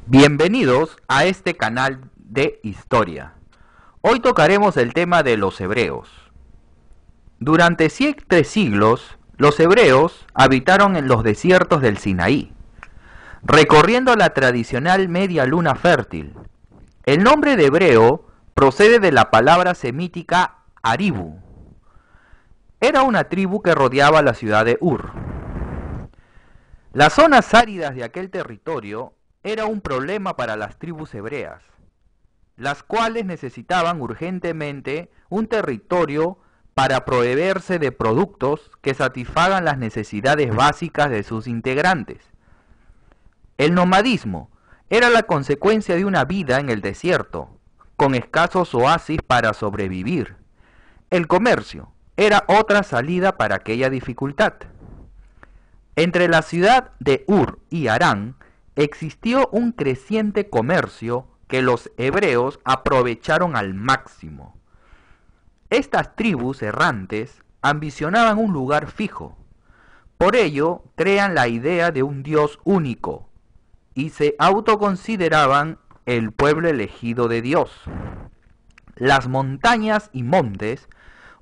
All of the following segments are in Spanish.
Bienvenidos a este canal de historia. Hoy tocaremos el tema de los hebreos. Durante 7 siglos, los hebreos habitaron en los desiertos del Sinaí, recorriendo la tradicional media luna fértil. El nombre de hebreo procede de la palabra semítica Aribu. Era una tribu que rodeaba la ciudad de Ur. Las zonas áridas de aquel territorio era un problema para las tribus hebreas, las cuales necesitaban urgentemente un territorio para proveerse de productos que satisfagan las necesidades básicas de sus integrantes. El nomadismo era la consecuencia de una vida en el desierto, con escasos oasis para sobrevivir. El comercio era otra salida para aquella dificultad. Entre la ciudad de Ur y Harán existió un creciente comercio que los hebreos aprovecharon al máximo. Estas tribus errantes ambicionaban un lugar fijo. Por ello, crean la idea de un Dios único y se autoconsideraban el pueblo elegido de Dios. Las montañas y montes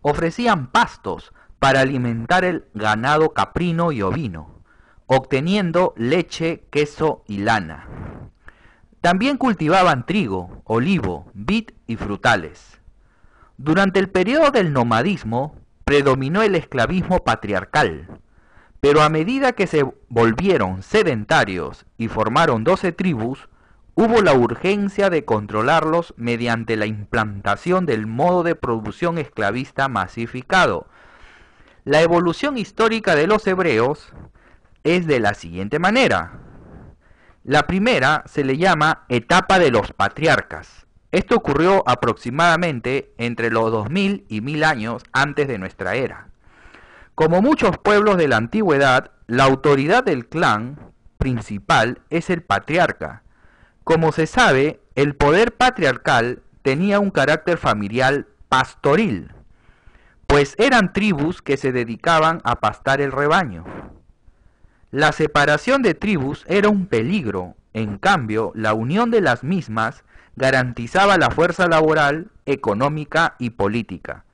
ofrecían pastos para alimentar el ganado caprino y ovino, obteniendo leche, queso y lana. También cultivaban trigo, olivo, vid y frutales. Durante el periodo del nomadismo predominó el esclavismo patriarcal, pero a medida que se volvieron sedentarios y formaron 12 tribus, hubo la urgencia de controlarlos mediante la implantación del modo de producción esclavista masificado. La evolución histórica de los hebreos es de la siguiente manera. La primera se le llama etapa de los patriarcas. Esto ocurrió aproximadamente entre los 2000 y 1000 años antes de nuestra era. Como muchos pueblos de la antigüedad, la autoridad del clan principal es el patriarca. Como se sabe, el poder patriarcal tenía un carácter familiar pastoril, pues eran tribus que se dedicaban a pastar el rebaño. La separación de tribus era un peligro, en cambio, la unión de las mismas garantizaba la fuerza laboral, económica y política.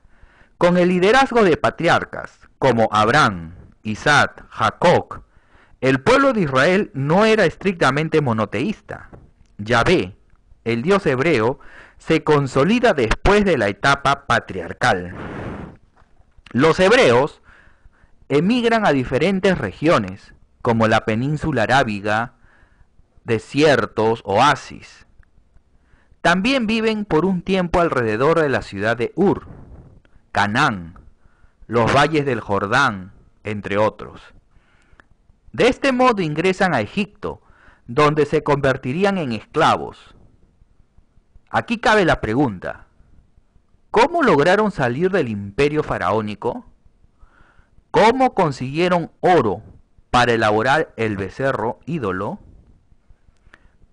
Con el liderazgo de patriarcas como Abraham, Isaac, Jacob, el pueblo de Israel no era estrictamente monoteísta. Yahvé, el Dios hebreo, se consolida después de la etapa patriarcal. Los hebreos emigran a diferentes regiones, como la península arábiga, desiertos, oasis. También viven por un tiempo alrededor de la ciudad de Ur, Canaán, los valles del Jordán, entre otros. De este modo ingresan a Egipto, donde se convertirían en esclavos. Aquí cabe la pregunta: ¿cómo lograron salir del imperio faraónico? ¿Cómo consiguieron oro para elaborar el becerro ídolo?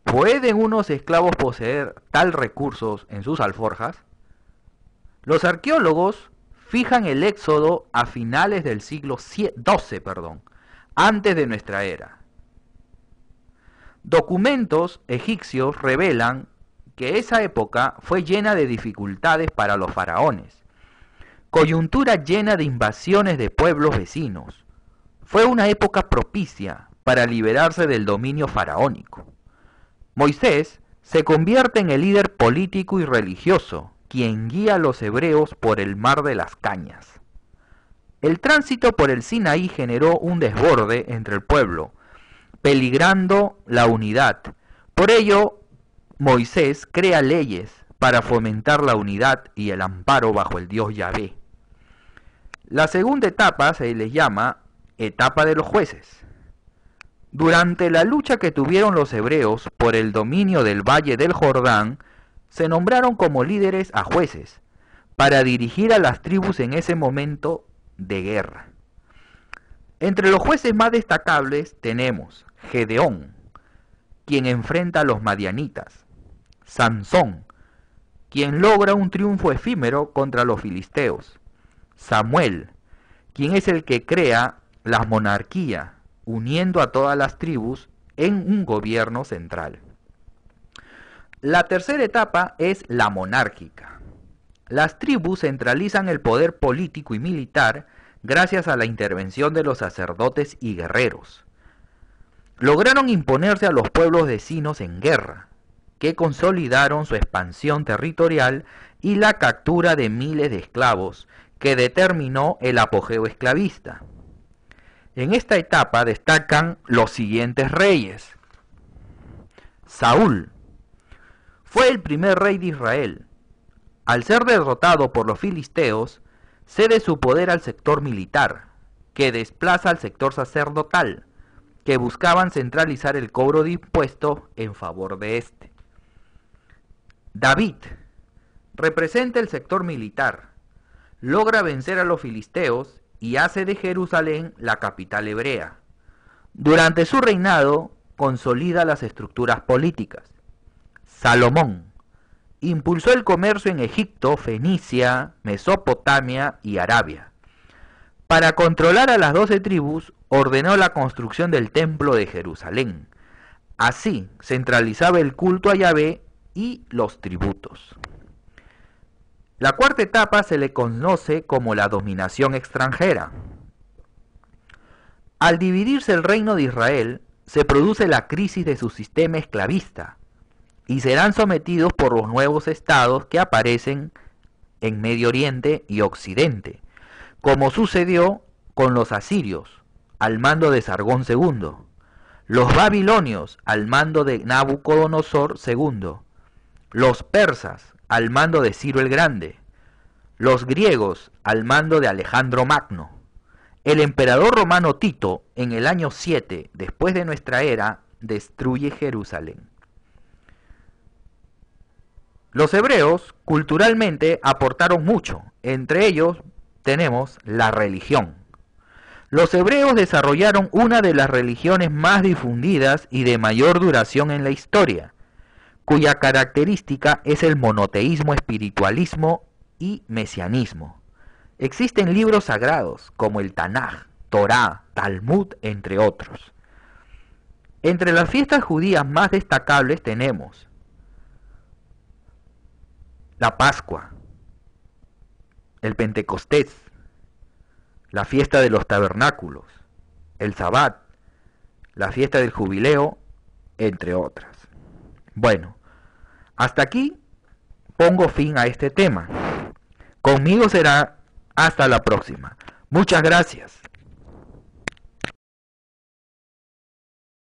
¿Pueden unos esclavos poseer tal recursos en sus alforjas? Los arqueólogos fijan el éxodo a finales del siglo XII, antes de nuestra era. Documentos egipcios revelan que esa época fue llena de dificultades para los faraones, coyuntura llena de invasiones de pueblos vecinos. Fue una época propicia para liberarse del dominio faraónico. Moisés se convierte en el líder político y religioso, quien guía a los hebreos por el mar de las cañas. El tránsito por el Sinaí generó un desborde entre el pueblo, peligrando la unidad. Por ello, Moisés crea leyes para fomentar la unidad y el amparo bajo el Dios Yahvé. La segunda etapa se le llama etapa de los jueces. Durante la lucha que tuvieron los hebreos por el dominio del Valle del Jordán, se nombraron como líderes a jueces, para dirigir a las tribus en ese momento de guerra. Entre los jueces más destacables tenemos Gedeón, quien enfrenta a los madianitas; Sansón, quien logra un triunfo efímero contra los filisteos; Samuel, quien es el que crea la monarquía, uniendo a todas las tribus en un gobierno central. La tercera etapa es la monárquica. Las tribus centralizan el poder político y militar gracias a la intervención de los sacerdotes y guerreros. Lograron imponerse a los pueblos vecinos en guerra, que consolidaron su expansión territorial y la captura de miles de esclavos, que determinó el apogeo esclavista. En esta etapa destacan los siguientes reyes. Saúl fue el primer rey de Israel. Al ser derrotado por los filisteos, cede su poder al sector militar, que desplaza al sector sacerdotal, que buscaban centralizar el cobro de impuestos en favor de este. David representa el sector militar, logra vencer a los filisteos y hace de Jerusalén la capital hebrea. Durante su reinado consolida las estructuras políticas. Salomón impulsó el comercio en Egipto, Fenicia, Mesopotamia y Arabia. Para controlar a las 12 tribus, ordenó la construcción del templo de Jerusalén. Así centralizaba el culto a Yahvé y los tributos. La cuarta etapa se le conoce como la dominación extranjera. Al dividirse el reino de Israel, se produce la crisis de su sistema esclavista y serán sometidos por los nuevos estados que aparecen en Medio Oriente y Occidente, como sucedió con los asirios, al mando de Sargón II, los babilonios, al mando de Nabucodonosor II, los persas, al mando de Ciro el Grande, los griegos, al mando de Alejandro Magno. El emperador romano Tito, en el año 7 después de nuestra era, destruye Jerusalén. Los hebreos culturalmente aportaron mucho, entre ellos tenemos la religión. Los hebreos desarrollaron una de las religiones más difundidas y de mayor duración en la historia, cuya característica es el monoteísmo, espiritualismo y mesianismo. Existen libros sagrados como el Tanaj, Torá, Talmud, entre otros. Entre las fiestas judías más destacables tenemos la Pascua, el Pentecostés, la fiesta de los tabernáculos, el Sabbat, la fiesta del jubileo, entre otras. Bueno, hasta aquí pongo fin a este tema. Conmigo será hasta la próxima. Muchas gracias.